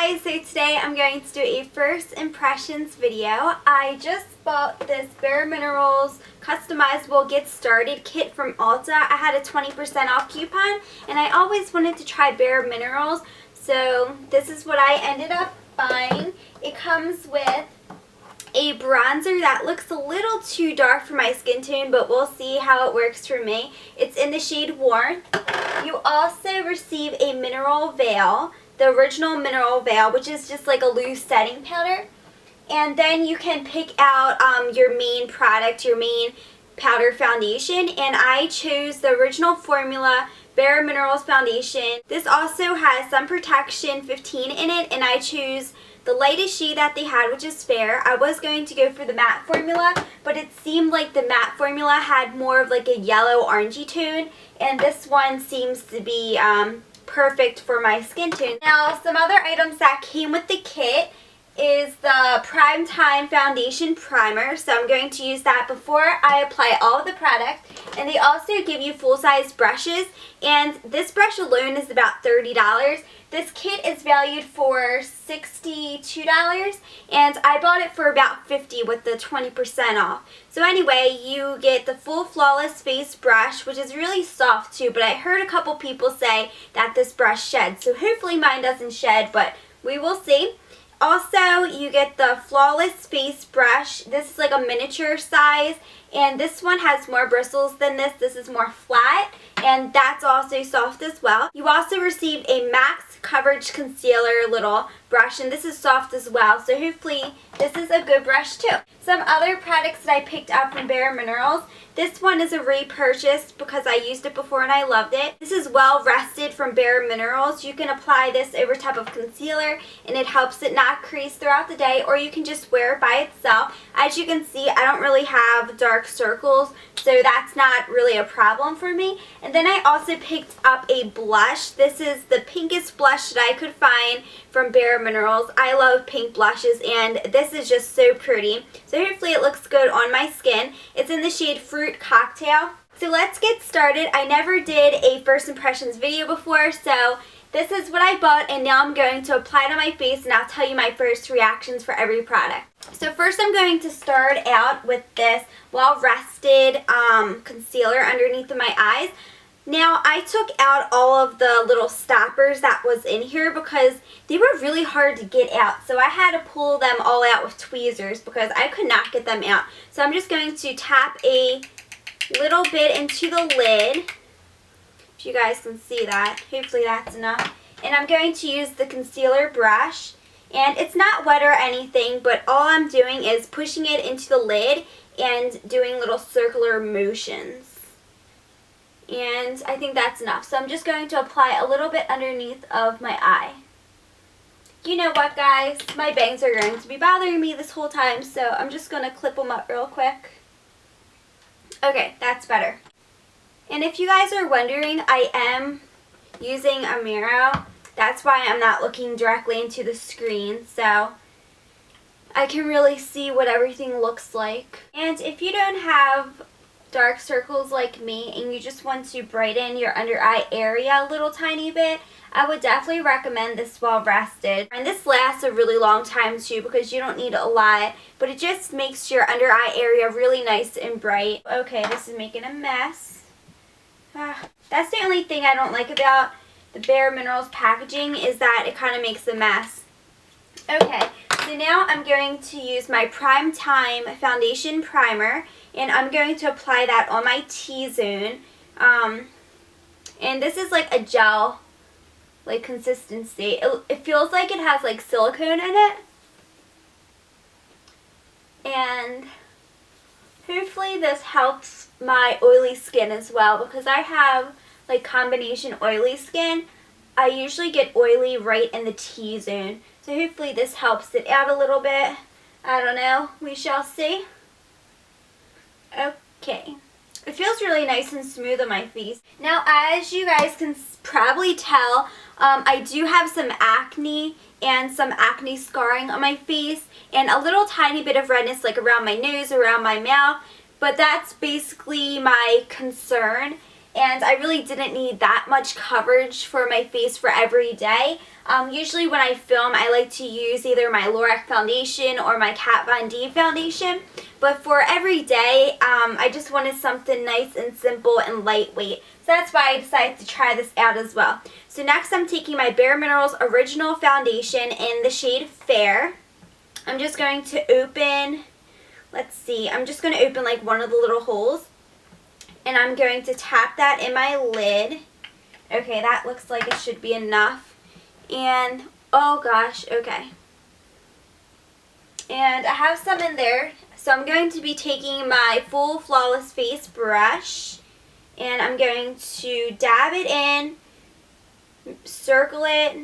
guys, so today I'm going to do a first impressions video. I just bought this Bare Minerals customizable get started kit from Ulta. I had a 20% off coupon and I always wanted to try Bare Minerals, so this is what I ended up buying. It comes with a bronzer that looks a little too dark for my skin tone, but we'll see how it works for me. It's in the shade Warmth. You also receive a mineral veil, the original mineral veil, which is just like a loose setting powder. And then you can pick out your main product, your main powder foundation. And I chose the original formula Bare Minerals foundation. This also has Sun Protection 15 in it, and I chose the lightest shade that they had, which is Fair. I was going to go for the matte formula, but it seemed like the matte formula had more of like a yellow orangey tone, and this one seems to be perfect for my skin tone. Now, some other items that came with the kit is the Prime Time Foundation Primer. So I'm going to use that before I apply all of the product. And they also give you full-size brushes. And this brush alone is about $30. This kit is valued for $62. And I bought it for about $50 with the 20% off. So anyway, you get the full Flawless Face brush, which is really soft too. But I heard a couple people say that this brush sheds. So hopefully mine doesn't shed, but we will see. Also, you get the Flawless Face brush. This is like a miniature size, and this one has more bristles than this. This is more flat, and that's also soft as well. You also receive a Max Coverage Concealer little brush, and this is soft as well, so hopefully this is a good brush too. Some other products that I picked up from Bare Minerals. This one is a repurchase because I used it before and I loved it. This is Well Rested from Bare Minerals. You can apply this over top of concealer and it helps it not crease throughout the day, or you can just wear it by itself. As you can see, I don't really have dark circles, so that's not really a problem for me. And then I also picked up a blush. This is the pinkest blush that I could find from Bare Minerals. I love pink blushes, and this is just so pretty. So hopefully it looks good on my skin. It's in the shade Fruit Cocktail. So let's get started. I never did a first impressions video before, so this is what I bought, and now I'm going to apply it on my face, and I'll tell you my first reactions for every product. So first I'm going to start out with this Well Rested concealer underneath of my eyes. Now, I took out all of the little stoppers that was in here because they were really hard to get out. So I had to pull them all out with tweezers because I could not get them out. So I'm just going to tap a little bit into the lid. If you guys can see that. Hopefully that's enough. And I'm going to use the concealer brush. And it's not wet or anything, but all I'm doing is pushing it into the lid and doing little circular motions. And I think that's enough. So I'm just going to apply a little bit underneath of my eye. You know what, guys? My bangs are going to be bothering me this whole time, so I'm just going to clip them up real quick. Okay, that's better. And if you guys are wondering, I am using a mirror. That's why I'm not looking directly into the screen, so I can really see what everything looks like. And if you don't have dark circles like me and you just want to brighten your under eye area a little tiny bit, I would definitely recommend this Well Rested. And this lasts a really long time too because you don't need a lot, but it just makes your under eye area really nice and bright. Okay, this is making a mess. That's the only thing I don't like about the Bare Minerals packaging, is that it kind of makes a mess. Okay, so now I'm going to use my Prime Time Foundation Primer, and I'm going to apply that on my T-zone. And this is like a gel like consistency. It feels like it has like silicone in it. And hopefully this helps my oily skin as well, because I have like combination oily skin. I usually get oily right in the T-zone. So hopefully this helps it out a little bit. I don't know. We shall see. Okay. It feels really nice and smooth on my face. Now, as you guys can probably tell, I do have some acne and some acne scarring on my face and a little tiny bit of redness like around my nose, around my mouth. But that's basically my concern. and I really didn't need that much coverage for my face for every day. Usually when I film, I like to use either my Lorac foundation or my Kat Von D foundation, but for every day, I just wanted something nice and simple and lightweight. So that's why I decided to try this out as well. So next I'm taking my Bare Minerals Original Foundation in the shade Fair. I'm just going to open, let's see, I'm just going to open like one of the little holes. And I'm going to tap that in my lid. Okay, that looks like it should be enough. And, oh gosh, okay. And I have some in there. So I'm going to be taking my full Flawless Face brush. And I'm going to dab it in, circle it,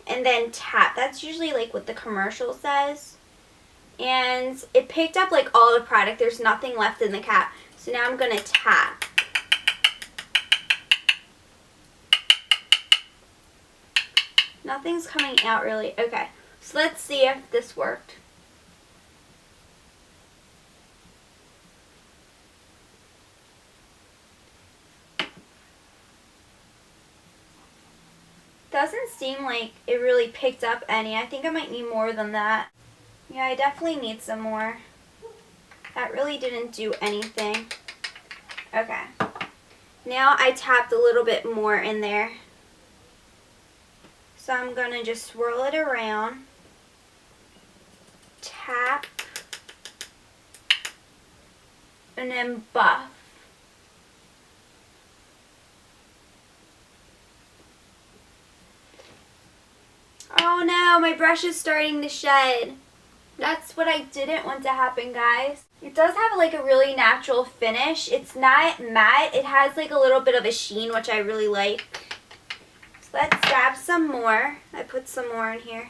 and then tap. That's usually like what the commercial says. And it picked up like all the product. There's nothing left in the cap. So now I'm going to tap. Nothing's coming out really. Okay, so let's see if this worked. Doesn't seem like it really picked up any. I think I might need more than that. Yeah, I definitely need some more. That really didn't do anything. Okay. Now I tapped a little bit more in there. So I'm going to just swirl it around. Tap. And then buff. Oh no, my brush is starting to shed. That's what I didn't want to happen, guys. It does have like a really natural finish. It's not matte. It has like a little bit of a sheen, which I really like. So let's grab some more. I put some more in here.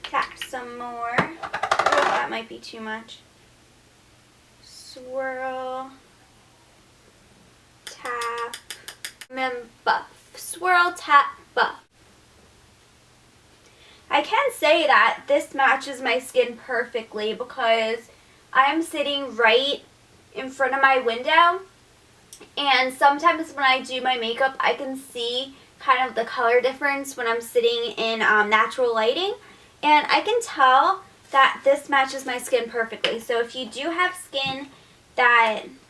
Tap some more. Oh, that might be too much. Swirl. Tap. And then buff. Swirl, tap, buff. I can say that this matches my skin perfectly because I'm sitting right in front of my window, and sometimes when I do my makeup I can see kind of the color difference when I'm sitting in natural lighting, and I can tell that this matches my skin perfectly. So if you do have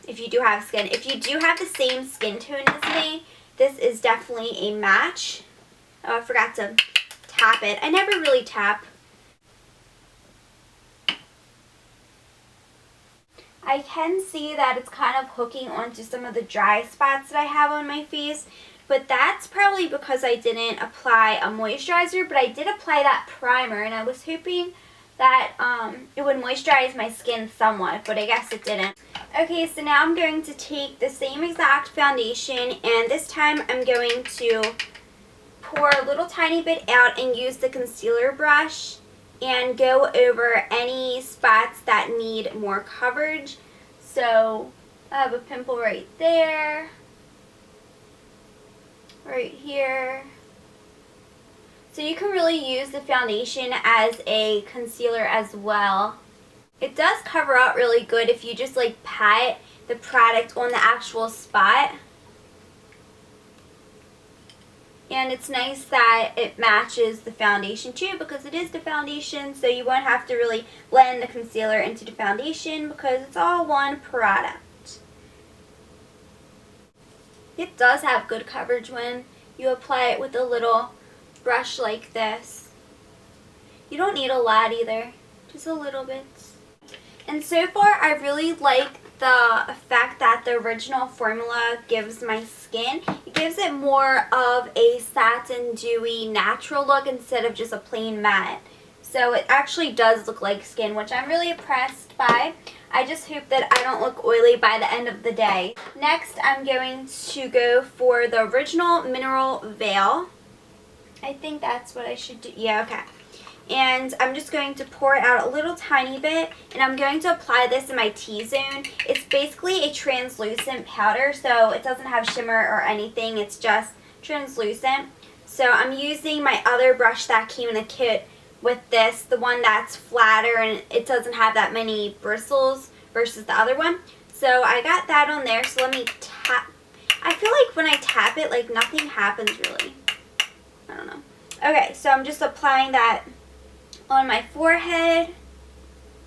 if you do have the same skin tone as me, this is definitely a match. Oh, I forgot to tap it. I never really tap. I can see that it's kind of hooking onto some of the dry spots that I have on my face, but that's probably because I didn't apply a moisturizer, but I did apply that primer, and I was hoping that it would moisturize my skin somewhat, but I guess it didn't. Okay, so now I'm going to take the same exact foundation, and this time I'm going to pour a little tiny bit out and use the concealer brush and go over any spots that need more coverage. So I have a pimple right there, right here. So you can really use the foundation as a concealer as well. It does cover up really good if you just like pat the product on the actual spot. And it's nice that it matches the foundation too, because it is the foundation, so you won't have to really blend the concealer into the foundation because it's all one product. It does have good coverage when you apply it with a little brush like this. You don't need a lot either, just a little bit. And so far I really like the effect that the original formula gives my skin. It gives it more of a satin, dewy, natural look instead of just a plain matte. So it actually does look like skin, which I'm really impressed by. I just hope that I don't look oily by the end of the day. Next, I'm going to go for the original Mineral Veil. I think that's what I should do. Yeah, okay. And I'm just going to pour it out a little tiny bit, and I'm going to apply this in my T-zone. It's basically a translucent powder, so it doesn't have shimmer or anything. It's just translucent. So I'm using my other brush that came in a kit with this, the one that's flatter and it doesn't have that many bristles versus the other one. So I got that on there, so let me tap. I feel like when I tap it, like nothing happens really. I don't know. Okay, so I'm just applying that on my forehead,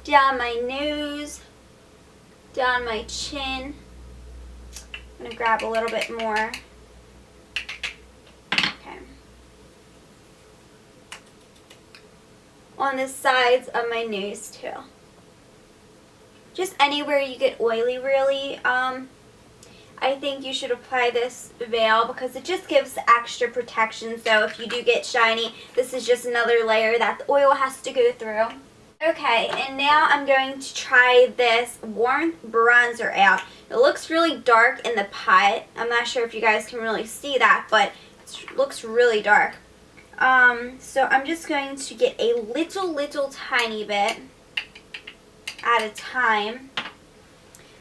down my nose, down my chin. I'm going to grab a little bit more. Okay. On the sides of my nose too. Just anywhere you get oily really. I think you should apply this veil because it just gives extra protection. So if you do get shiny, this is just another layer that the oil has to go through. Okay, and now I'm going to try this warm bronzer out. It looks really dark in the pot. I'm not sure if you guys can really see that, but it looks really dark. So I'm just going to get a little tiny bit at a time.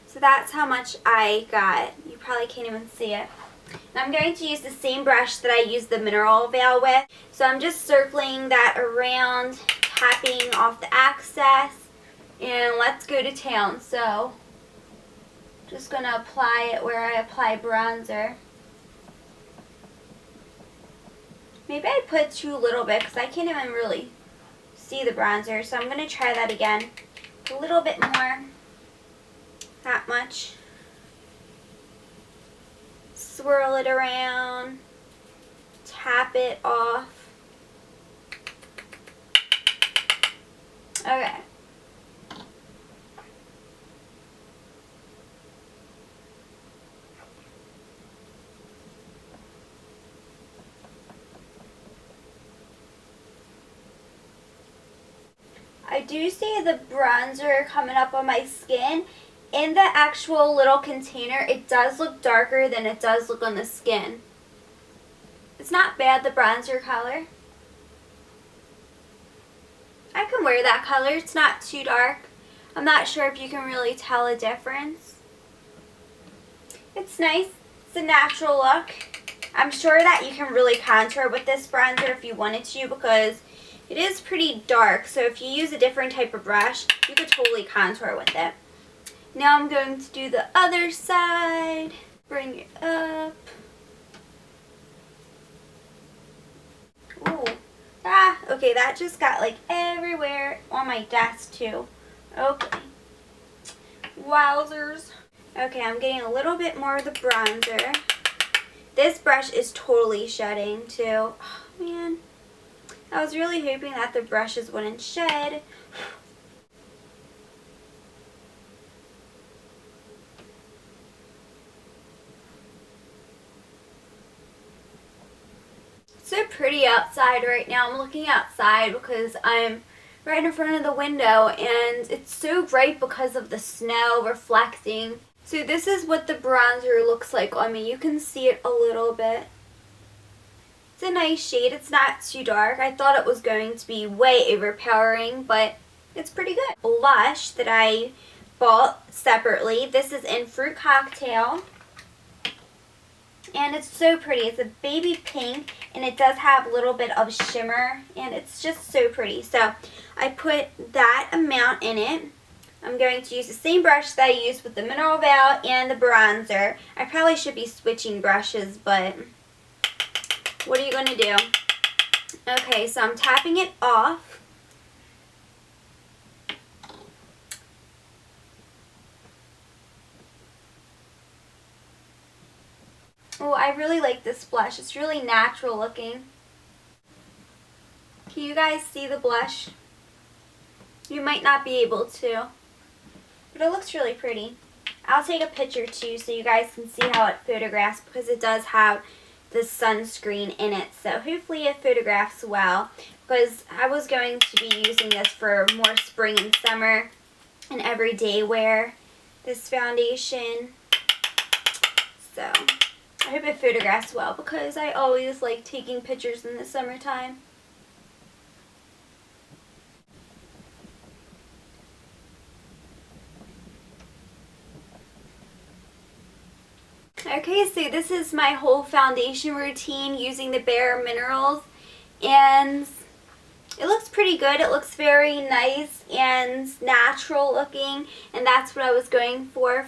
So that's how much I got. You probably can't even see it. Now I'm going to use the same brush that I used the mineral veil with. So I'm just circling that around, tapping off the excess, and let's go to town. So just going to apply it where I apply bronzer. Maybe I put too little bit because I can't even really see the bronzer. So I'm going to try that again. A little bit more. That much. Swirl it around. Tap it off. Okay. I do see the bronzer coming up on my skin. In the actual little container, it does look darker than it does look on the skin. It's not bad, the bronzer color. I can wear that color. It's not too dark. I'm not sure if you can really tell a difference. It's nice. It's a natural look. I'm sure that you can really contour with this bronzer if you wanted to because it is pretty dark. So if you use a different type of brush, you could totally contour with it. Now I'm going to do the other side. Bring it up. Ooh. Okay, that just got like everywhere on my desk too. Okay. Wowzers. Okay, I'm getting a little bit more of the bronzer. This brush is totally shedding too. Oh man. I was really hoping that the brushes wouldn't shed. So pretty outside right now. I'm looking outside because I'm right in front of the window and it's so bright because of the snow reflecting. So this is what the bronzer looks like on me. You can see it a little bit. It's a nice shade. It's not too dark. I thought it was going to be way overpowering, but it's pretty good. Blush that I bought separately. This is in Fruit Cocktail. And it's so pretty. It's a baby pink and it does have a little bit of shimmer and it's just so pretty. So I put that amount in it. I'm going to use the same brush that I used with the mineral veil and the bronzer. I probably should be switching brushes, but what are you going to do? Okay, so I'm tapping it off. Oh, I really like this blush. It's really natural looking. Can you guys see the blush? You might not be able to, but it looks really pretty. I'll take a picture too so you guys can see how it photographs because it does have the sunscreen in it. So hopefully it photographs well because I was going to be using this for more spring and summer and everyday wear, this foundation. So I hope it photographs well because I always like taking pictures in the summertime. Okay, so this is my whole foundation routine using the Bare Minerals, and it looks pretty good. It looks very nice and natural looking, and that's what I was going for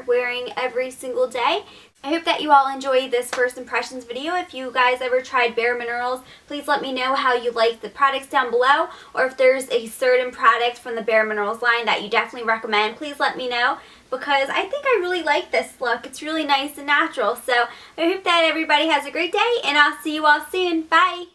wearing every single day. I hope that you all enjoyed this first impressions video. If you guys ever tried Bare Minerals, please let me know how you like the products down below, or if there's a certain product from the Bare Minerals line that you definitely recommend, please let me know, because I think I really like this look. It's really nice and natural. So I hope that everybody has a great day, and I'll see you all soon. Bye!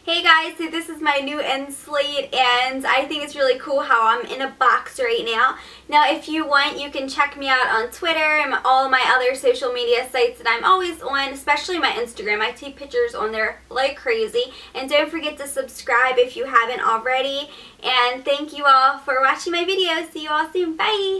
Hey guys, so this is my new end slate, and I think it's really cool how I'm in a box right now. Now if you want, you can check me out on Twitter and all of my other social media sites that I'm always on, especially my Instagram. I take pictures on there like crazy. And don't forget to subscribe if you haven't already. And thank you all for watching my video. See you all soon. Bye!